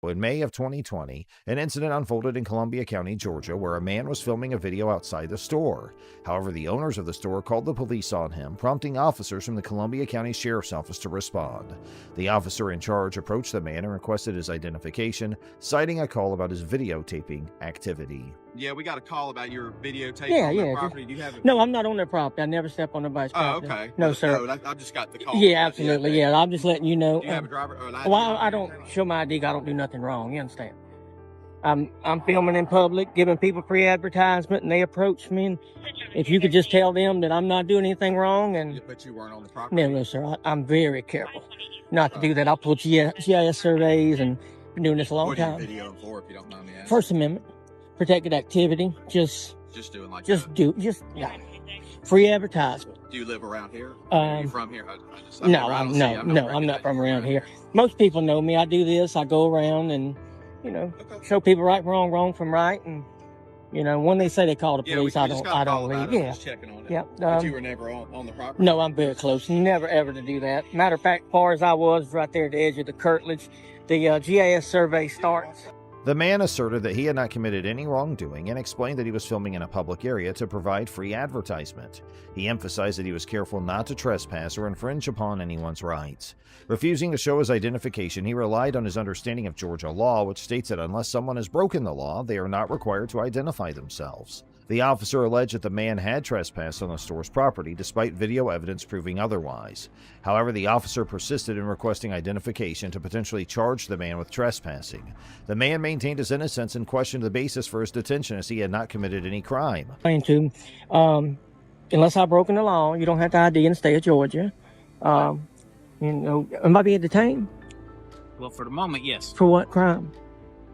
In May of 2020, an incident unfolded in Columbia County, Georgia, where a man was filming a video outside the store. However, the owners of the store called the police on him, prompting officers from the Columbia County Sheriff's Office to respond. The officer in charge approached the man and requested his identification, citing a call about his videotaping activity. Yeah, we got a call about your videotaping on their property. Do you have it? No, I'm not on their property. I never step on nobody's property. Oh, okay. No, sir. No, I just got the call. Yeah, absolutely. Yeah, I'm just letting you know. Do you have a driver or an ID? Well, I don't show my ID. I don't do nothing wrong. You understand? I'm filming in public, giving people free advertisement, and they approach me. And if you could just tell them that I'm not doing anything wrong, and but you weren't on the property. No, sir. I'm very careful not to do that. I'll pull GIS surveys, and been doing this a long time. What are you videoing for, if you don't mind me asking? First Amendment, protected activity. Just doing like yeah. Free advertisement. Do you live around here? Are you from here? No, I'm not from around here. Most people know me. I do this. I go around and, show people right from wrong, wrong from right. And, when they say they call the police, I don't leave. Yeah. Just checking on it. Yeah. But you were never on the property? No, I'm very close. Never ever to do that. Matter of fact, as far as I was right there at the edge of the curtilage, the GIS survey starts. The man asserted that he had not committed any wrongdoing and explained that he was filming in a public area to provide free advertisement. He emphasized that he was careful not to trespass or infringe upon anyone's rights. Refusing to show his identification, he relied on his understanding of Georgia law, which states that unless someone has broken the law, they are not required to identify themselves. The officer alleged that the man had trespassed on the store's property, despite video evidence proving otherwise. However, the officer persisted in requesting identification to potentially charge the man with trespassing. The man maintained his innocence and questioned the basis for his detention, as he had not committed any crime. Unless I've broken the law, you don't have to ID in the state of Georgia. Am I being detained? Well, for the moment, yes. For what crime?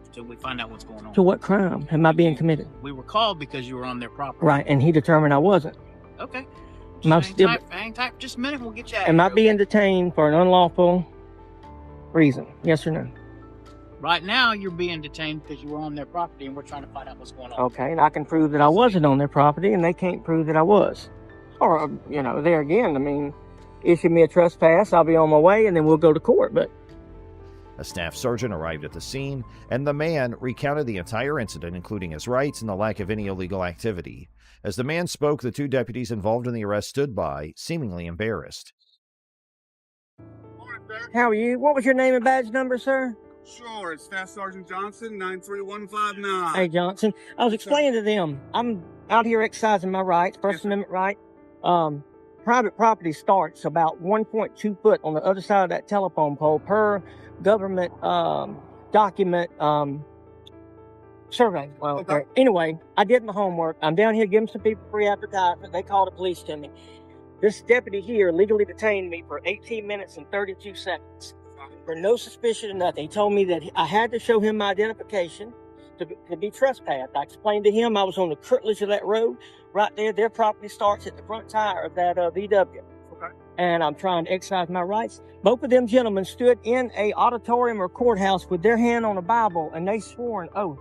Until we find out what's going on. To what crime am I being committed? We were called because you were on their property. Right, and he determined I wasn't. Okay. Hang tight. Just a minute, we'll get you out. Am I being detained for an unlawful reason? Yes or no? Right now, you're being detained because you were on their property, and we're trying to find out what's going on. Okay, and I can prove that I wasn't on their property, and they can't prove that I was. Or, there again, issue me a trespass, I'll be on my way, and then we'll go to court, but... A staff sergeant arrived at the scene, and the man recounted the entire incident, including his rights and the lack of any illegal activity. As the man spoke, the two deputies involved in the arrest stood by, seemingly embarrassed. Morning, sir. How are you? What was your name and badge number, sir? Sure, it's Staff Sergeant Johnson, 93159. Hey, Johnson. I was explaining to them, I'm out here exercising my rights, First Amendment right. Private property starts about 1.2 foot on the other side of that telephone pole per government document survey. Well, okay. Anyway, I did my homework. I'm down here giving some people free advertisement. They called the police to me. This deputy here legally detained me for 18 minutes and 32 seconds for no suspicion of nothing. He told me that I had to show him my identification to be trespassed. I explained to him I was on the curtilage of that road. Right there, their property starts at the front tire of that VW. Okay. And I'm trying to exercise my rights. Both of them gentlemen stood in a auditorium or courthouse with their hand on a Bible, and they swore an oath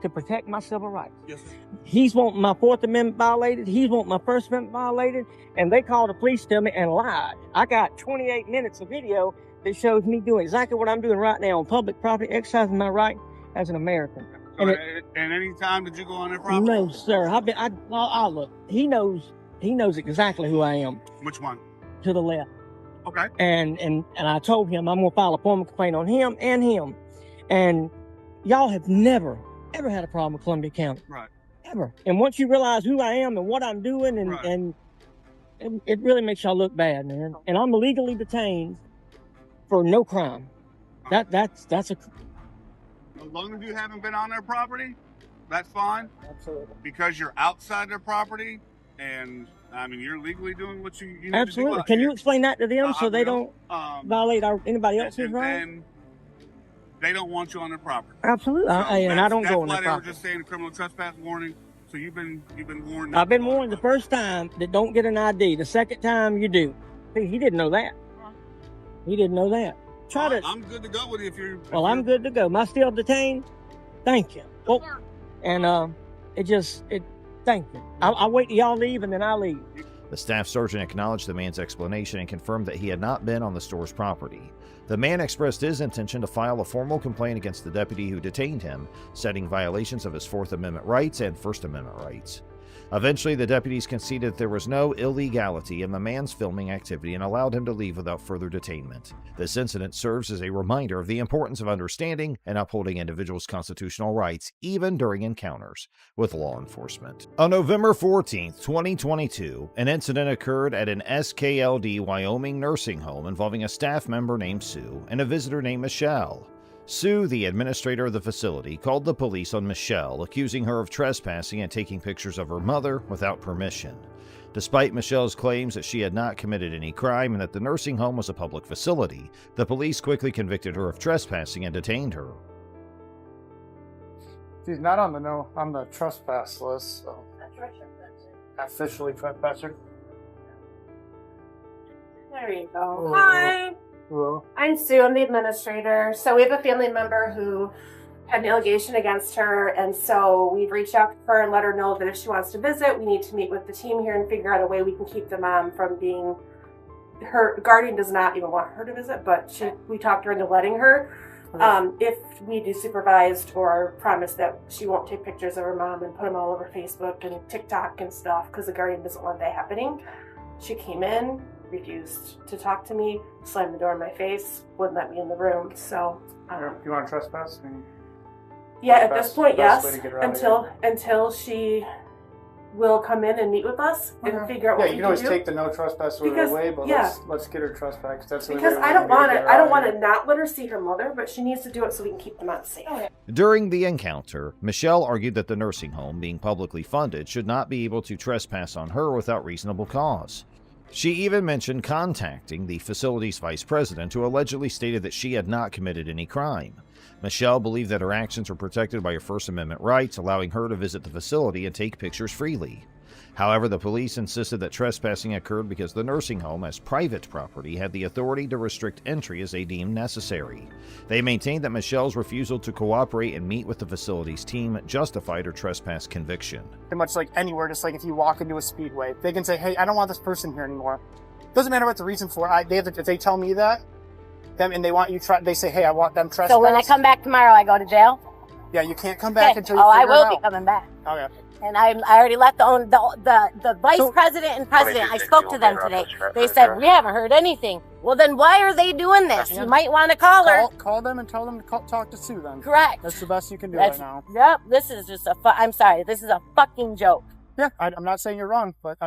to protect my civil rights. Yes, sir. He's wanting my Fourth Amendment violated. He's wanting my First Amendment violated. And they called the police to me and lied. I got 28 minutes of video that shows me doing exactly what I'm doing right now on public property, exercising my right as an American. And any time did you go on their property? No, sir. Look. He knows exactly who I am. Which one? To the left. Okay. And I told him I'm gonna file a formal complaint on him and him. And y'all have never, ever had a problem with Columbia County. Right. Ever. And once you realize who I am and what I'm doing, and it really makes y'all look bad, man. And I'm illegally detained for no crime. That's a... As long as you haven't been on their property, that's fine. Absolutely. Because you're outside their property, and you're legally doing what you need Absolutely. to do. Can you explain that to them so they don't violate anybody else's rights? And they don't want you on their property. Absolutely. And I don't go on their property. That's why they were just saying a criminal trespass warning. So you've been warned. I've been warned the first time that don't get an ID. The second time you do. See, he didn't know that. He didn't know that. I'm good to go with you if you're... I'm good to go. Am I still detained? Thank you. Well, and thank you. I'll wait till y'all leave and then I'll leave. The staff sergeant acknowledged the man's explanation and confirmed that he had not been on the store's property. The man expressed his intention to file a formal complaint against the deputy who detained him, citing violations of his Fourth Amendment rights and First Amendment rights. Eventually, the deputies conceded that there was no illegality in the man's filming activity and allowed him to leave without further detainment. This incident serves as a reminder of the importance of understanding and upholding individuals' constitutional rights, even during encounters with law enforcement. On November 14, 2022, an incident occurred at an SKLD Wyoming nursing home involving a staff member named Sue and a visitor named Michelle. Sue, the administrator of the facility, called the police on Michelle, accusing her of trespassing and taking pictures of her mother without permission. Despite Michelle's claims that she had not committed any crime and that the nursing home was a public facility, the police quickly convicted her of trespassing and detained her. She's not on the trespass list, so officially trespasser. There you go. Oh. Hi. Hello. I'm Sue. I'm the administrator. So we have a family member who had an allegation against her, and so we've reached out to her and let her know that if she wants to visit, we need to meet with the team here and figure out a way we can keep the mom from being. Her guardian does not even want her to visit, but we talked her into letting her. If we do supervised or promise that she won't take pictures of her mom and put them all over Facebook and TikTok and stuff, because the guardian doesn't want that happening. She came in, refused to talk to me, slammed the door in my face, wouldn't let me in the room. So You want to trespass? yeah, at this point, best yes, way to get her out of until she will come in and meet with us and figure out Yeah, what you we can always do. take the no trespass order Because- away, but yeah. let's get her trespass. That's the only Because way I we're don't gonna want get to. her I out don't of want here. to not let her see her mother, but she needs to do it so we can keep the mom safe. During the encounter, Michelle argued that the nursing home, being publicly funded, should not be able to trespass on her without reasonable cause. She even mentioned contacting the facility's vice president, who allegedly stated that she had not committed any crime. Michelle believed that her actions were protected by her First Amendment rights, allowing her to visit the facility and take pictures freely. However, the police insisted that trespassing occurred because the nursing home, as private property, had the authority to restrict entry as they deemed necessary. They maintained that Michelle's refusal to cooperate and meet with the facility's team justified her trespass conviction. Pretty much like anywhere, just like if you walk into a speedway, they can say, "Hey, I don't want this person here anymore." Doesn't matter what the reason for. If they tell me that, and they want you they say, "Hey, I want them trespass." So when I come back tomorrow, I go to jail? Yeah, you can't come back Okay. until you I figure will it be out. coming back. Okay. And I already let the vice president and president, I spoke to them today. They said, we haven't heard anything. Well, then why are they doing this? You might want to call her. Call them and tell them to talk to Sue then. Correct. That's the best you can do That's- right now. Yep, this is just I'm sorry, this is a fucking joke. Yeah, I'm not saying you're wrong, but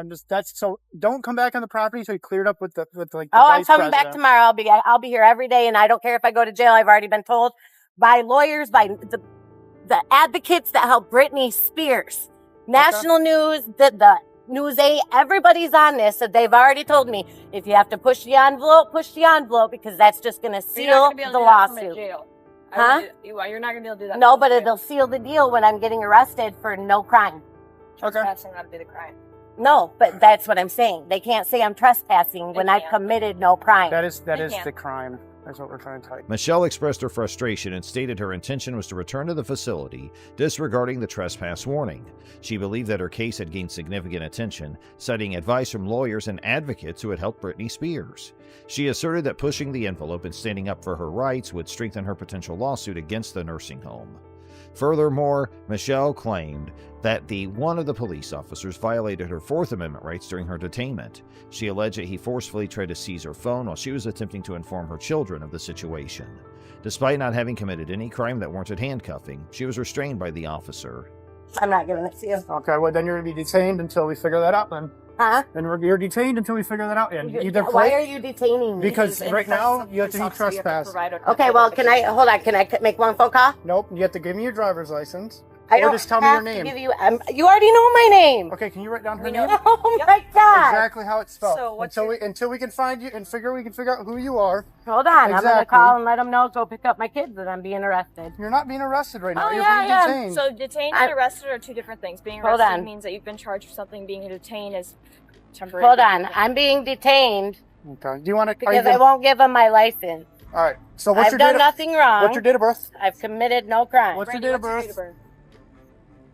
so don't come back on the property until you clear it up with the vice I'm coming back president. tomorrow. I'll be here every day, and I don't care if I go to jail. I've already been told by lawyers, by the advocates that help Britney Spears. National News, the News 8, everybody's on this. So they've already told me, if you have to push the envelope, because that's just going to seal the lawsuit. Huh? You're not going to be able to do that. No, but it'll seal the deal when I'm getting arrested for no crime. Trespassing not to be the crime. No, but that's what I'm saying. They can't say I'm trespassing when I've committed no crime. That is can't. the crime. That's what we're trying to tell you. Michelle expressed her frustration and stated her intention was to return to the facility, disregarding the trespass warning. She believed that her case had gained significant attention, citing advice from lawyers and advocates who had helped Britney Spears. She asserted that pushing the envelope and standing up for her rights would strengthen her potential lawsuit against the nursing home. Furthermore, Michelle claimed that one of the police officers violated her Fourth Amendment rights during her detainment. She alleged that he forcefully tried to seize her phone while she was attempting to inform her children of the situation. Despite not having committed any crime that warranted handcuffing, she was restrained by the officer. I'm not giving it to you. Okay, well then you're going to be detained until we figure that out then. Huh? Then you're detained until we figure that out. And Why are you detaining me? Because right now you have to be trespassed. Okay, well, can I make one phone call? Nope, you have to give me your driver's license. I Or don't just tell me your have to name. give you. You already know my name. Okay, can you write down her We name? know. Oh my God! Exactly how it's spelled. So what's until we can find you and we can figure out who you are. Hold on, I'm gonna Exactly. call and let them know. Go pick up my kids that I'm being arrested. You're not being arrested right now. Oh, You're yeah, being I am. detained. So detained and arrested are two different things. Being Hold arrested on. means that you've been charged with something. Being detained is temporary. Hold on, I'm being detained Okay. Do you want to? because I won't give them my license. All right. So what's I've your done date? nothing wrong. What's your date of birth? I've committed no crime. What's your Brandy, date of what's your birth? date of birth?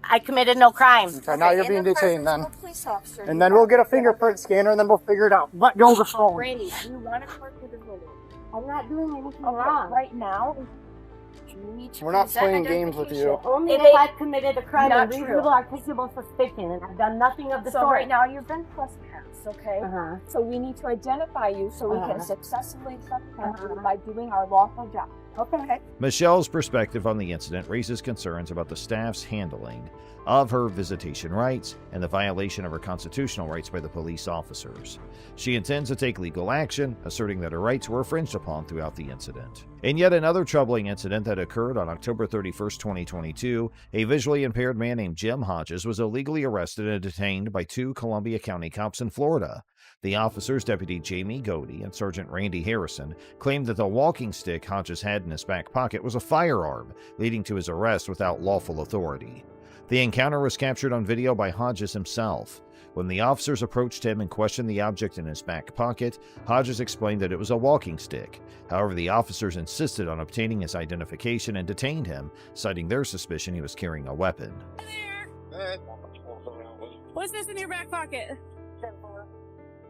I committed no crime. Okay, now you're being detained then. Police officer. And then we'll get a fingerprint scanner and then we'll figure it out. Let go of the phone. Randy, do you want to talk to the woman? I'm not doing anything wrong. Right now, We're not playing games with you. Only if I've committed a crime Not of true. reasonable articulable suspicion, and I've done nothing of the So sort. right now you've been trespassed, okay? Uh-huh. So we need to identify you so we Uh-huh. can successfully trespass you by doing our lawful job. Okay. Michelle's perspective on the incident raises concerns about the staff's handling of her visitation rights and the violation of her constitutional rights by the police officers. She intends to take legal action, asserting that her rights were infringed upon throughout the incident. In yet another troubling incident that occurred on October 31st, 2022, a visually impaired man named Jim Hodges was illegally arrested and detained by 2 Columbia County cops in Florida. The officers, Deputy Jamie Godey and Sergeant Randy Harrison, claimed that the walking stick Hodges had in his back pocket was a firearm, leading to his arrest without lawful authority. The encounter was captured on video by Hodges himself. When the officers approached him and questioned the object in his back pocket, Hodges explained that it was a walking stick. However, the officers insisted on obtaining his identification and detained him, citing their suspicion he was carrying a weapon. What's this in your back pocket?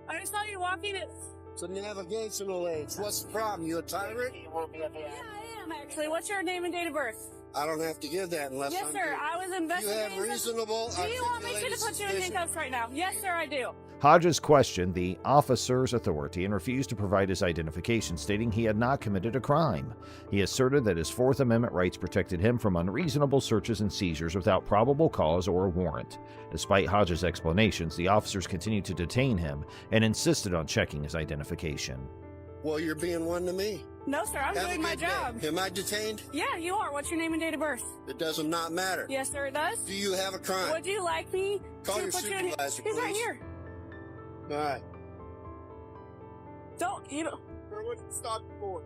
I just saw you walking it. It's a navigational aids. What's the problem? You a tyrant? Yeah, I am actually. What's your name and date of birth? I don't have to give that unless Yes, I'm sir. doing- I was You investigating. have reasonable. Do you want me to put you in suspicion. handcuffs right now? Yes, sir, I do. Hodges questioned the officer's authority and refused to provide his identification, stating he had not committed a crime. He asserted that his Fourth Amendment rights protected him from unreasonable searches and seizures without probable cause or a warrant. Despite Hodges' explanations, the officers continued to detain him and insisted on checking his identification. Well, you're being one to me. No, sir, I'm Have a doing my good day. job. Am I detained? Yeah, you are. What's your name and date of birth? It does not matter. Yes, sir, it does. Do you have a crime? Would you like me Call to your put you in? supervisor, He's right please. here. All right. Don't you know? What you stop for?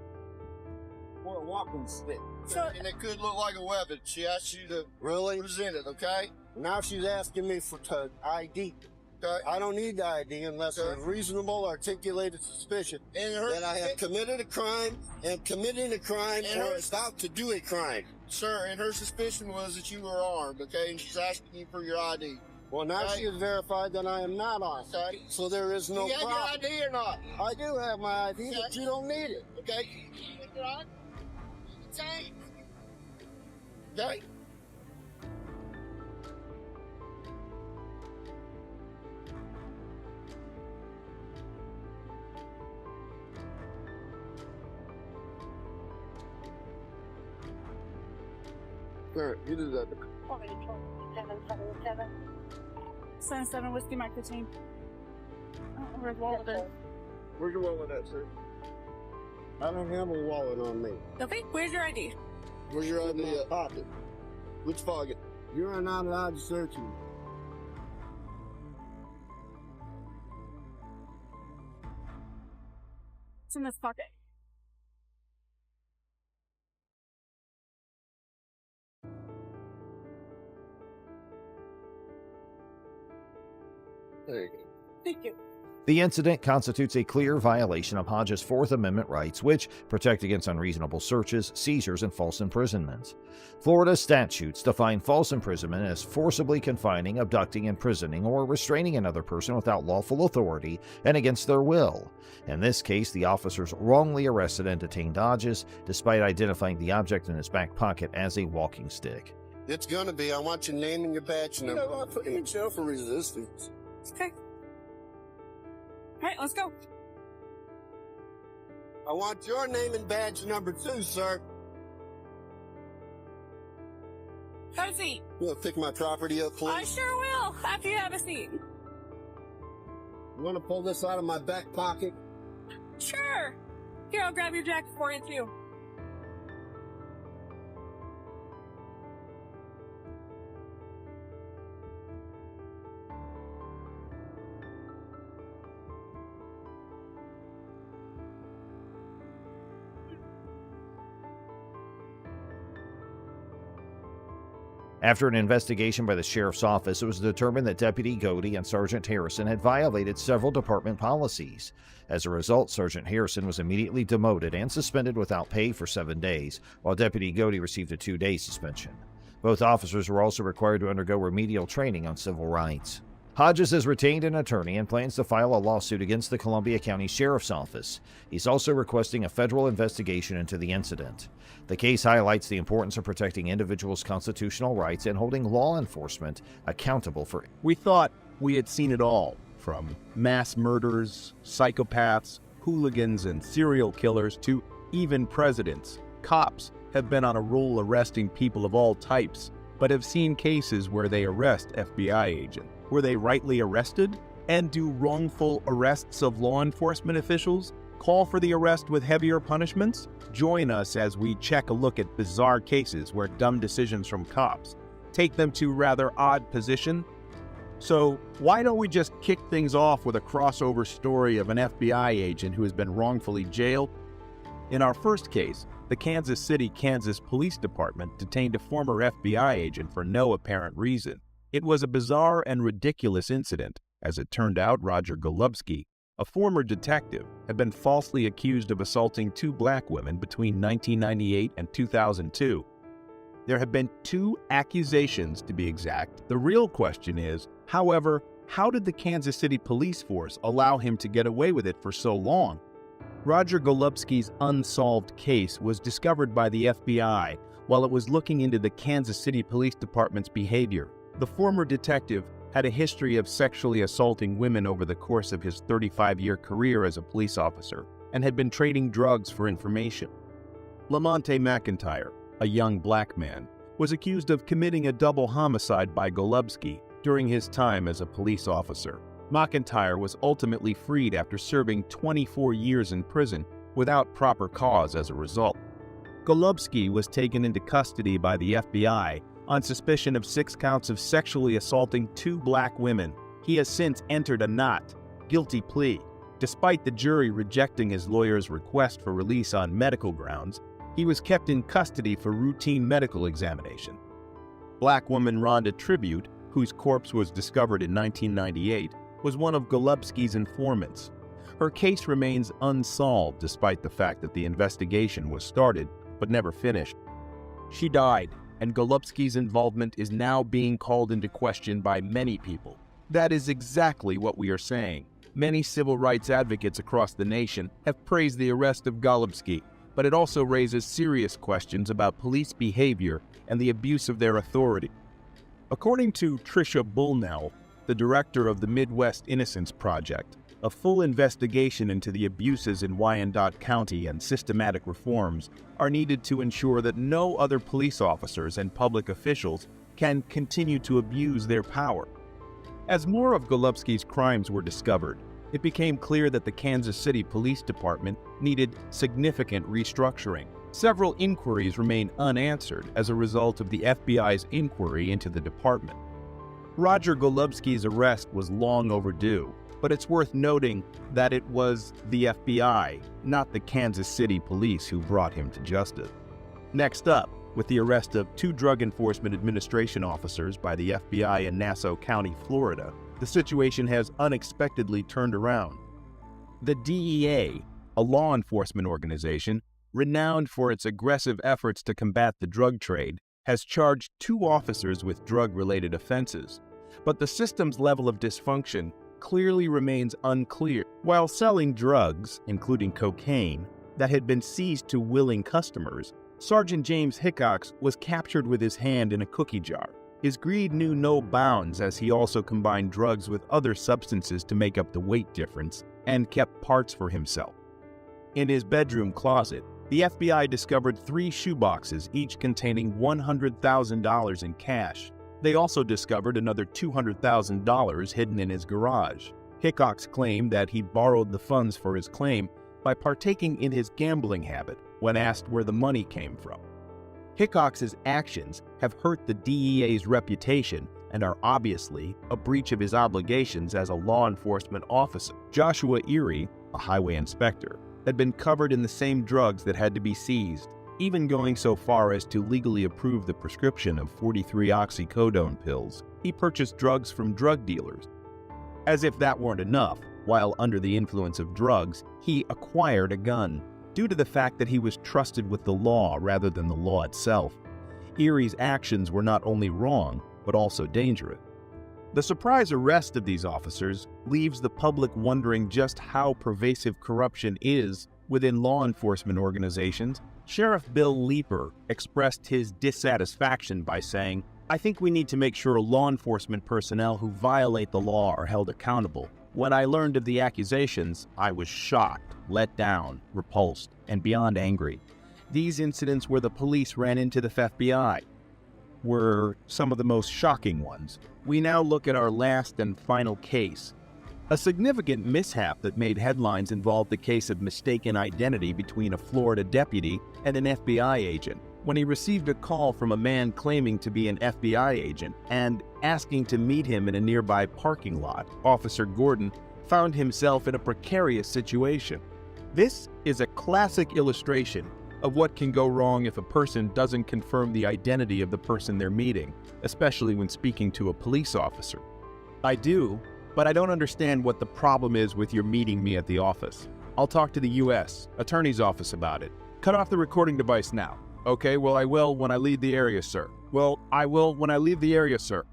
For a walking stick. So- And it could look like a weapon. She asked you to really present it, okay? Now she's asking me for ID. Okay. I don't need the ID unless there's reasonable articulated suspicion that I have committed a crime and committing a crime or about to do a crime. Sir, and her suspicion was that you were armed, okay? And she's asking you for your ID. Well, now she has verified that I am not armed, okay? So there is no problem. You have your ID or not? I do have my ID, but you don't need it, okay? Okay? Sir, you did that. 7-7 Whiskey Mike 15. Where's wallet at? Where's your wallet at, sir? I don't have a wallet on me. Okay, where's your ID? Where's your ID at? Pocket. Which pocket? You are not allowed to search me. It's in this pocket. There you go. Thank you. The incident constitutes a clear violation of Hodges' Fourth Amendment rights, which protect against unreasonable searches, seizures, and false imprisonment. Florida statutes define false imprisonment as forcibly confining, abducting, imprisoning, or restraining another person without lawful authority and against their will. In this case, the officers wrongly arrested and detained Hodges, despite identifying the object in his back pocket as a walking stick. It's gonna be. I want your name and your badge number. You know, I'll put you in jail for resistance. Okay. All right, let's go. I want your name and badge number too, sir. Have a seat. You wanna pick my property up, please? I sure will, after you have a seat. You wanna pull this out of my back pocket? Sure. Here, I'll grab your jacket for you, too. After an investigation by the sheriff's office, it was determined that Deputy Godey and Sergeant Harrison had violated several department policies. As a result, Sergeant Harrison was immediately demoted and suspended without pay for 7 days, while Deputy Godey received a 2-day suspension. Both officers were also required to undergo remedial training on civil rights. Hodges has retained an attorney and plans to file a lawsuit against the Columbia County Sheriff's Office. He's also requesting a federal investigation into the incident. The case highlights the importance of protecting individuals' constitutional rights and holding law enforcement accountable for it. We thought we had seen it all, from mass murders, psychopaths, hooligans, and serial killers to even presidents. Cops have been on a roll arresting people of all types, but have seen cases where they arrest FBI agents. Were they rightly arrested? And do wrongful arrests of law enforcement officials call for the arrest with heavier punishments? Join us as we check a look at bizarre cases where dumb decisions from cops take them to rather odd position. So why don't we just kick things off with a crossover story of an FBI agent who has been wrongfully jailed? In our first case, the Kansas City, Kansas Police Department detained a former FBI agent for no apparent reason. It was a bizarre and ridiculous incident. As it turned out, Roger Golubski, a former detective, had been falsely accused of assaulting 2 black women between 1998 and 2002. There have been 2 accusations, to be exact. The real question is, however, how did the Kansas City Police Force allow him to get away with it for so long? Roger Golubski's unsolved case was discovered by the FBI while it was looking into the Kansas City Police Department's behavior. The former detective had a history of sexually assaulting women over the course of his 35-year career as a police officer and had been trading drugs for information. Lamonte McIntyre, a young black man, was accused of committing a double homicide by Golubski during his time as a police officer. McIntyre was ultimately freed after serving 24 years in prison without proper cause as a result. Golubski was taken into custody by the FBI on suspicion of 6 counts of sexually assaulting 2 black women. He has since entered a not guilty plea. Despite the jury rejecting his lawyer's request for release on medical grounds, he was kept in custody for routine medical examination. Black woman Rhonda Tribute, whose corpse was discovered in 1998, was one of Golubski's informants. Her case remains unsolved despite the fact that the investigation was started but never finished. She died, and Golubski's involvement is now being called into question by many people. That is exactly what we are saying. Many civil rights advocates across the nation have praised the arrest of Golubski, but it also raises serious questions about police behavior and the abuse of their authority. According to Tricia Bullnell, the director of the Midwest Innocence Project, a full investigation into the abuses in Wyandotte County and systematic reforms are needed to ensure that no other police officers and public officials can continue to abuse their power. As more of Golubski's crimes were discovered, it became clear that the Kansas City Police Department needed significant restructuring. Several inquiries remain unanswered as a result of the FBI's inquiry into the department. Roger Golubski's arrest was long overdue, but it's worth noting that it was the FBI, not the Kansas City Police, who brought him to justice. Next up, with the arrest of 2 Drug Enforcement Administration officers by the FBI in Nassau County, Florida, the situation has unexpectedly turned around. The DEA, a law enforcement organization renowned for its aggressive efforts to combat the drug trade, has charged 2 officers with drug-related offenses. But the system's level of dysfunction clearly remains unclear. While selling drugs, including cocaine, that had been seized to willing customers, Sergeant James Hickox was captured with his hand in a cookie jar. His greed knew no bounds as he also combined drugs with other substances to make up the weight difference and kept parts for himself. In his bedroom closet, the FBI discovered 3 shoeboxes, each containing $100,000 in cash. They also discovered another $200,000 hidden in his garage. Hickox claimed that he borrowed the funds for his claim by partaking in his gambling habit when asked where the money came from. Hickox's actions have hurt the DEA's reputation and are obviously a breach of his obligations as a law enforcement officer. Joshua Erie, a highway inspector, had been covered in the same drugs that had to be seized, even going so far as to legally approve the prescription of 43 oxycodone pills. He purchased drugs from drug dealers. As if that weren't enough, while under the influence of drugs, he acquired a gun, due to the fact that he was trusted with the law rather than the law itself. Erie's actions were not only wrong, but also dangerous. The surprise arrest of these officers leaves the public wondering just how pervasive corruption is within law enforcement organizations. Sheriff Bill Leeper expressed his dissatisfaction by saying, "I think we need to make sure law enforcement personnel who violate the law are held accountable. When I learned of the accusations, I was shocked, let down, repulsed, and beyond angry. These incidents where the police ran into the FBI were some of the most shocking ones. We now look at our last and final case. A significant mishap that made headlines involved the case of mistaken identity between a Florida deputy and an FBI agent. When he received a call from a man claiming to be an FBI agent and asking to meet him in a nearby parking lot, Officer Gordon found himself in a precarious situation. This is a classic illustration of what can go wrong if a person doesn't confirm the identity of the person they're meeting, especially when speaking to a police officer. I do, but I don't understand what the problem is with your meeting me at the office. I'll talk to the U.S. Attorney's Office about it. Cut off the recording device now." "Okay, well, I will when I leave the area, sir." "Well, I will when I leave the area, sir."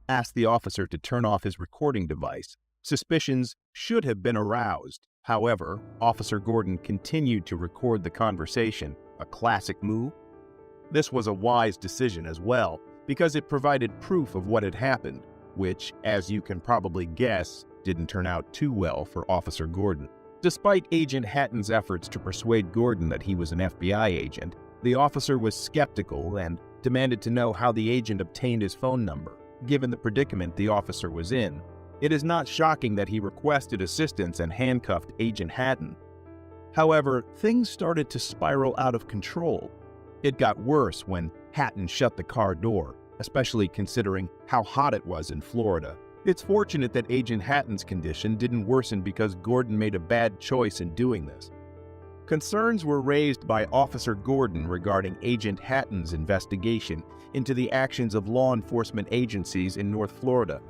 Asked the officer to turn off his recording device. Suspicions should have been aroused. However, Officer Gordon continued to record the conversation, a classic move. This was a wise decision as well, because it provided proof of what had happened, which, as you can probably guess, didn't turn out too well for Officer Gordon. Despite Agent Hatton's efforts to persuade Gordon that he was an FBI agent, the officer was skeptical and demanded to know how the agent obtained his phone number. Given the predicament the officer was in, it is not shocking that he requested assistance and handcuffed Agent Hatton. However, things started to spiral out of control. It got worse when Hatton shut the car door, especially considering how hot it was in Florida. It's fortunate that Agent Hatton's condition didn't worsen because Gordon made a bad choice in doing this. Concerns were raised by Officer Gordon regarding Agent Hatton's investigation into the actions of law enforcement agencies in North Florida.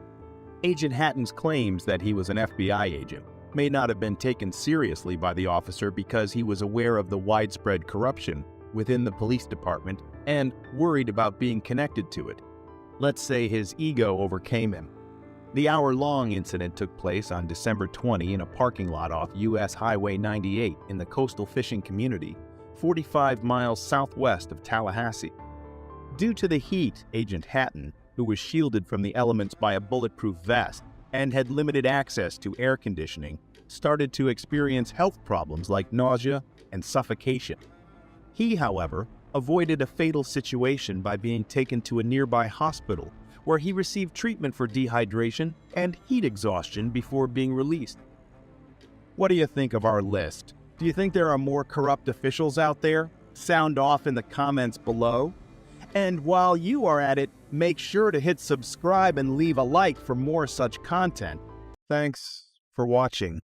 Agent Hatton's claims that he was an FBI agent may not have been taken seriously by the officer because he was aware of the widespread corruption within the police department and worried about being connected to it. Let's say his ego overcame him. The hour-long incident took place on December 20 in a parking lot off U.S. Highway 98 in the coastal fishing community, 45 miles southwest of Tallahassee. Due to the heat, Agent Hatton, who was shielded from the elements by a bulletproof vest and had limited access to air conditioning, started to experience health problems like nausea and suffocation. He, however, avoided a fatal situation by being taken to a nearby hospital where he received treatment for dehydration and heat exhaustion before being released. What do you think of our list? Do you think there are more corrupt officials out there? Sound off in the comments below. And while you are at it, make sure to hit subscribe and leave a like for more such content. Thanks for watching.